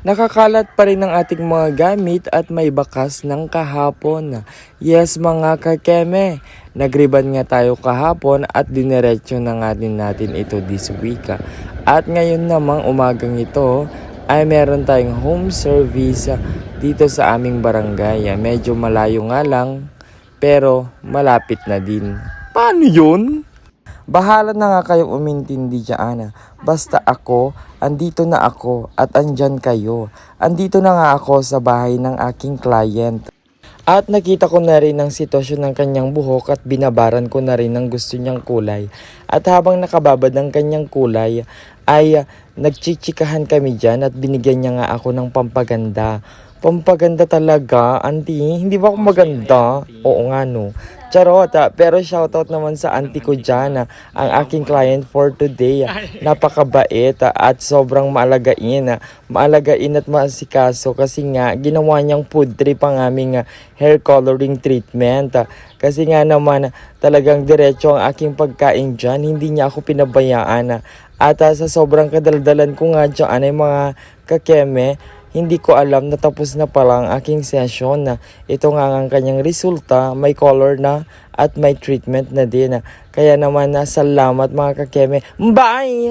Nakakalat pa rin ang ating mga gamit at may bakas ng kahapon. Yes mga kakeme, nagriban nga tayo kahapon at diniretso na nga din natin ito this week. At ngayon namang umagang ito ay meron tayong home service dito sa aming barangay. Medyo malayo nga lang pero malapit na din. Paano yun? Bahala na nga kayong umintindi dyan. Basta ako, andito na ako at andyan kayo. Andito na nga ako sa bahay ng aking client. At nakita ko na rin ang sitwasyon ng kanyang buhok at binabaran ko na rin ang gusto niyang kulay. At habang nakababad ang kanyang kulay ay nagchichikahan kami dyan at binigyan niya nga ako ng pampaganda. Pampaganda talaga, auntie. Hindi ba ako maganda? Oo nga no. Charot, pero shoutout naman sa auntie ko dyan, ang aking client for today. Napakabait at sobrang maalagain. Maalagain at maasikaso kasi nga ginawa niyang food trip ang aming hair coloring treatment. Kasi nga naman talagang diretso ang aking pagkain dyan. Hindi niya ako pinabayaan. At sa sobrang kadaldalan ko nga dyan ay mga kakeme, hindi ko alam na tapos na pala ang aking session na ito nga ang kanyang resulta, may color na at may treatment na din. Kaya naman salamat mga kakeme. Bye!